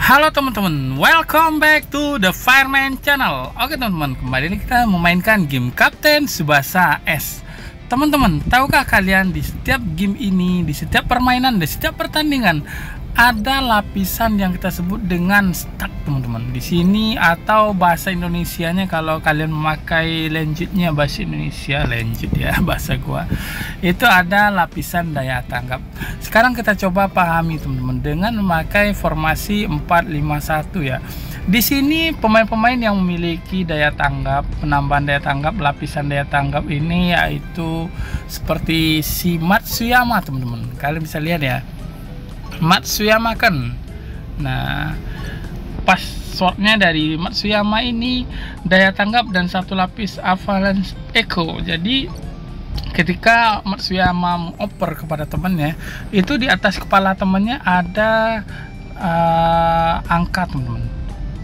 Halo teman-teman, welcome back to the Fireman Channel. Oke teman-teman, kembali ini kita memainkan game Kapten Tsubasa S. Teman-teman, tahukah kalian di setiap game ini, di setiap permainan, di setiap pertandingan ada lapisan yang kita sebut dengan stack, teman-teman. Di sini atau bahasa Indonesianya kalau kalian memakai lanjutnya bahasa Indonesia, lanjut ya bahasa gua. Itu ada lapisan daya tanggap. Sekarang kita coba pahami teman-teman dengan memakai formasi 4-5-1 ya. Di sini pemain-pemain yang memiliki daya tanggap, penambahan daya tanggap, lapisan daya tanggap ini yaitu seperti si Matsuyama teman-teman. Kalian bisa lihat ya. Matsuyama kan. Nah, passwordnya dari Matsuyama ini daya tanggap dan satu lapis avalanche echo. Jadi ketika Matsuyama mengoper kepada temannya, itu di atas kepala temannya ada angka teman-teman,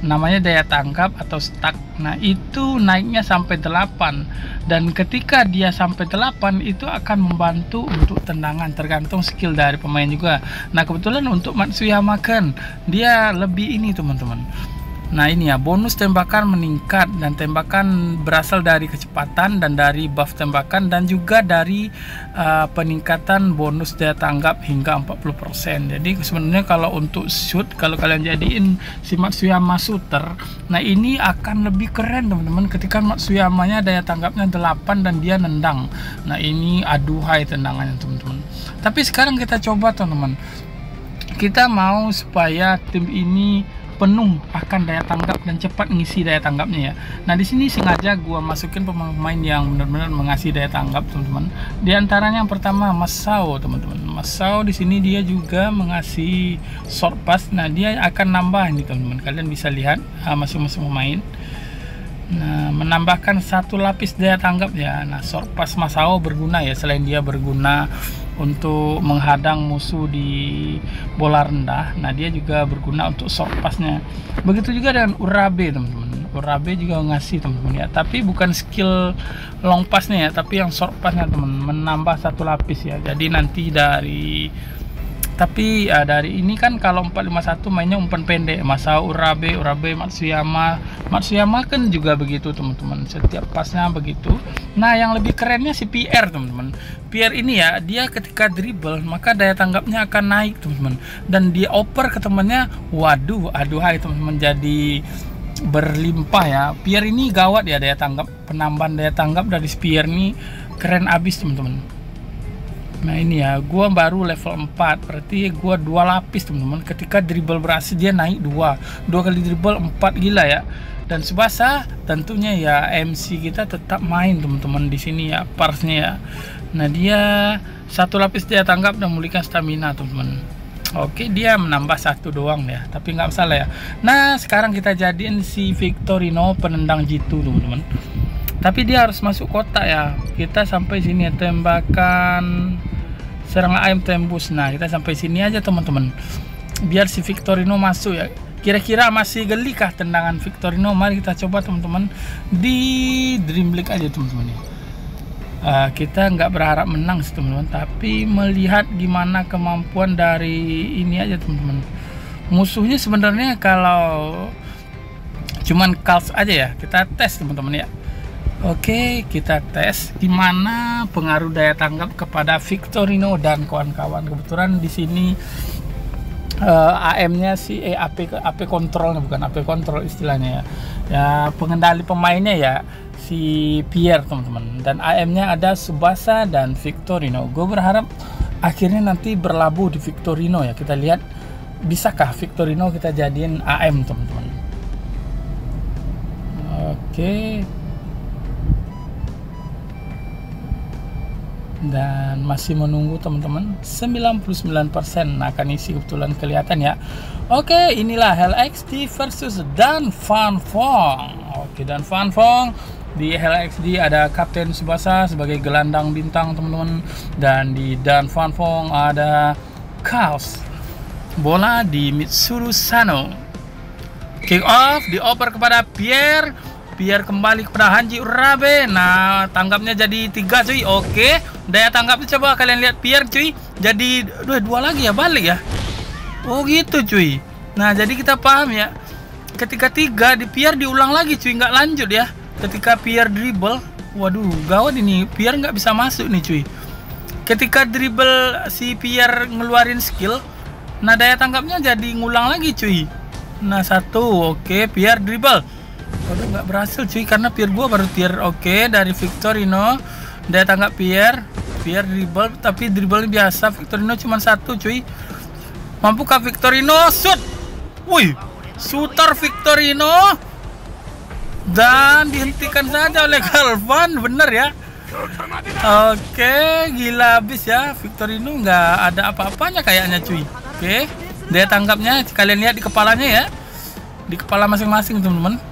namanya daya tanggap atau stack. Nah itu naiknya sampai 8, dan ketika dia sampai 8 itu akan membantu untuk tendangan, tergantung skill dari pemain juga. Nah kebetulan untuk Matsuyama kan dia lebih ini teman-teman. Nah ini ya, bonus tembakan meningkat, dan tembakan berasal dari kecepatan dan dari buff tembakan, dan juga dari peningkatan bonus daya tanggap hingga 40%. Jadi sebenarnya kalau untuk shoot, kalau kalian jadiin si Matsuyama shooter, nah ini akan lebih keren teman-teman ketika Matsuyamanya daya tanggapnya 8 dan dia nendang. Nah ini aduhai tendangannya teman-teman. Tapi sekarang kita coba teman-teman, kita mau supaya tim ini penuh akan daya tanggap dan cepat ngisi daya tanggapnya ya. Nah di sini sengaja gua masukin pemain yang benar-benar mengasih daya tanggap teman-teman. Di antaranya yang pertama Masao teman-teman. Masao di sini dia juga mengasih short pass. Nah dia akan nambah ini teman-teman. Kalian bisa lihat masing-masing pemain. Nah menambahkan satu lapis daya tanggap ya. Nah short pass Masao berguna ya, selain dia berguna untuk menghadang musuh di bola rendah, nah dia juga berguna untuk short passnya. Begitu juga dengan Urabe teman-teman. Urabe juga ngasih teman-teman ya, tapi bukan skill long passnya ya, tapi yang short passnya teman, menambah satu lapis ya. Jadi nanti dari dari ini kan kalau 4-5-1 mainnya umpan pendek, Masao, Urabe, Matsuyama kan juga begitu teman-teman, setiap pasnya begitu. Nah yang lebih kerennya si PR teman-teman. PR ini ya, dia ketika dribble maka daya tanggapnya akan naik teman-teman, dan dia oper ke temannya, waduh aduhai teman-teman, jadi berlimpah ya. PR ini gawat ya, daya tanggap, penambahan daya tanggap dari PR ini keren abis teman-teman. Nah ini ya, gua baru level 4, berarti gua 2 lapis teman-teman. Ketika dribble berhasil dia naik 2 kali dribble 4, gila ya. Dan Tsubasa tentunya ya MC kita tetap main teman-teman di sini ya, parsnya ya. Nah dia satu lapis daya tanggap dan memulihkan stamina teman-teman. Oke, dia menambah 1 doang ya, tapi nggak masalah ya. Nah sekarang kita jadiin si Victorino penendang jitu teman-teman. Tapi dia harus masuk kotak ya. Kita sampai sini ya, tembakan serangan ayam tembus. Nah kita sampai sini aja teman-teman, biar si Victorino masuk ya. Kira-kira masih gelikah tendangan Victorino? Mari kita coba teman-teman di Dream League aja teman-teman ya. Kita nggak berharap menang sih teman-teman, tapi melihat gimana kemampuan dari ini aja teman-teman. Musuhnya sebenarnya kalau cuman Calf aja ya, kita tes teman-teman ya. Oke, kita tes gimana pengaruh daya tanggap kepada Victorino dan kawan-kawan. Kebetulan di sini AM-nya si AP kontrol, bukan AP kontrol istilahnya ya. Ya pengendali pemainnya ya si Pierre teman-teman, dan AM-nya ada Tsubasa dan Victorino. Gue berharap akhirnya nanti berlabuh di Victorino ya. Kita lihat bisakah Victorino kita jadiin AM teman-teman. Oke. Dan masih menunggu teman-teman, 99% akan isi, kebetulan kelihatan ya. Oke, inilah HLXD versus Dan Van Fong. Oke, Dan Van Fong di HLXD ada Kapten Tsubasa sebagai gelandang bintang teman-teman, dan di Dan Van Fong ada Chaos. Bola di Mitsuru Sano. Kick off dioper kepada Pierre kembali kepada Hanji Urabe. Nah tanggapnya jadi 3 cuy. Oke, daya tanggapnya coba kalian lihat Pierre cuy, jadi 2 lagi ya, balik ya. Oh gitu cuy. Nah, jadi kita paham ya. Ketika 3 di Pierre diulang lagi cuy, nggak lanjut ya. Ketika Pierre dribble, waduh, gawat ini. Pierre nggak bisa masuk nih cuy. Ketika dribble si Pierre ngeluarin skill, nah daya tangkapnya jadi ngulang lagi cuy. Nah, 1, oke, Pierre dribble. Waduh, nggak berhasil cuy, karena Pierre gua baru tier oke dari Victorino. Daya tangkap Pierre dribble, tapi dribble biasa. Victorino cuma 1 cuy. Mampukah Victorino? Shoot! Wih, shooter Victorino. Dan dihentikan saja oleh Galvan, bener ya. Oke, gila habis ya. Victorino nggak ada apa-apanya kayaknya cuy. Oke, daya tangkapnya kalian lihat di kepalanya ya, di kepala masing-masing teman-teman.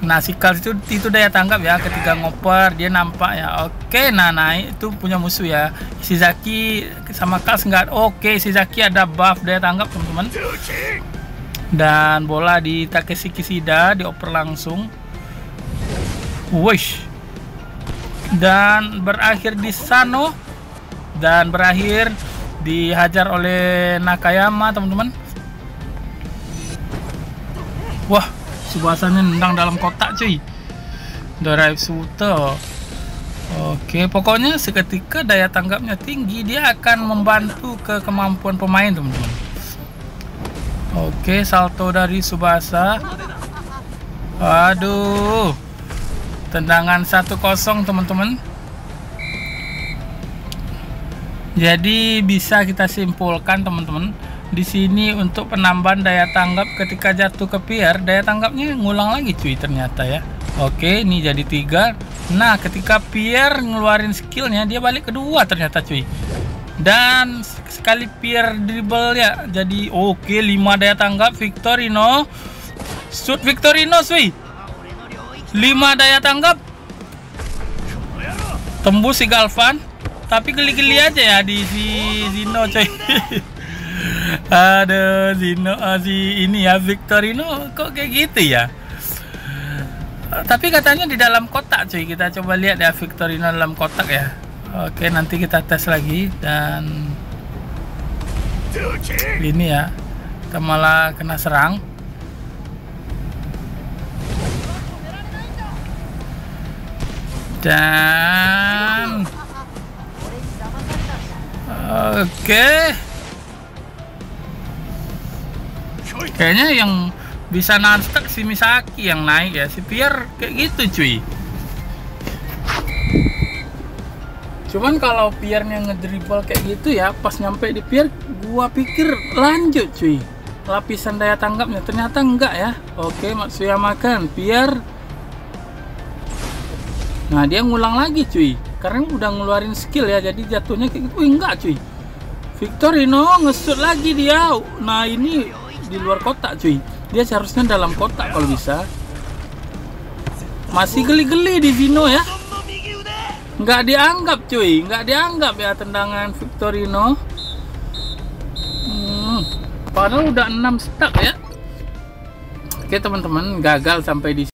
Nah, si Kals itu daya tangkap ya, ketika ngoper dia nampak ya. Oke, nah naik itu punya musuh ya. Ishizaki sama Kals nggak. Oke, Ishizaki ada buff daya tangkap teman-teman. Dan bola di Takeshi Kishida dioper langsung. Wish. Dan berakhir di Sano. Dan berakhir dihajar oleh Nakayama teman-teman. Wah, Tsubasanya nendang dalam kotak cuy. Drive shooter. Oke, pokoknya seketika daya tanggapnya tinggi, dia akan membantu ke kemampuan pemain teman-teman. Oke, salto dari Tsubasa. Aduh, tendangan 1-0 teman-teman. Jadi bisa kita simpulkan teman-teman, di sini untuk penambahan daya tanggap ketika jatuh ke Pierre, daya tanggapnya ngulang lagi cuy ternyata ya. Oke, ini jadi 3. Nah, ketika Pierre ngeluarin skillnya, dia balik kedua ternyata cuy. Dan sekali Pierre dribble ya, jadi oke, 5 daya tanggap Victorino. Shoot Victorino cuy. 5 daya tanggap. Tembus si Galvan. Tapi geli-geli aja ya di si Zino coy. Aduh, Zino si ini ya, Victorino kok kayak gitu ya. Tapi katanya di dalam kotak cuy. Kita coba lihat ya Victorino dalam kotak ya. Oke, nanti kita tes lagi. Dan ini ya, kita malah kena serang. Dan oke, kayaknya yang bisa non-stuck si Misaki yang naik ya. Si Pierre kayak gitu cuy. Cuman kalau Pierre-nya ngedribble kayak gitu ya, pas nyampe di Pierre, gua pikir lanjut cuy lapisan daya tanggapnya, ternyata enggak ya. Oke, Matsuyama kan Pierre. Nah, dia ngulang lagi cuy, karena udah ngeluarin skill ya, jadi jatuhnya kayak gitu. Wih, enggak cuy, Victorino nge-shoot lagi dia. Nah, ini di luar kotak cuy, dia seharusnya dalam kotak kalau bisa. Masih geli-geli di Zino ya, nggak dianggap cuy, nggak dianggap ya tendangan Victorino. Padahal udah 6 stack ya. Oke teman-teman, gagal sampai di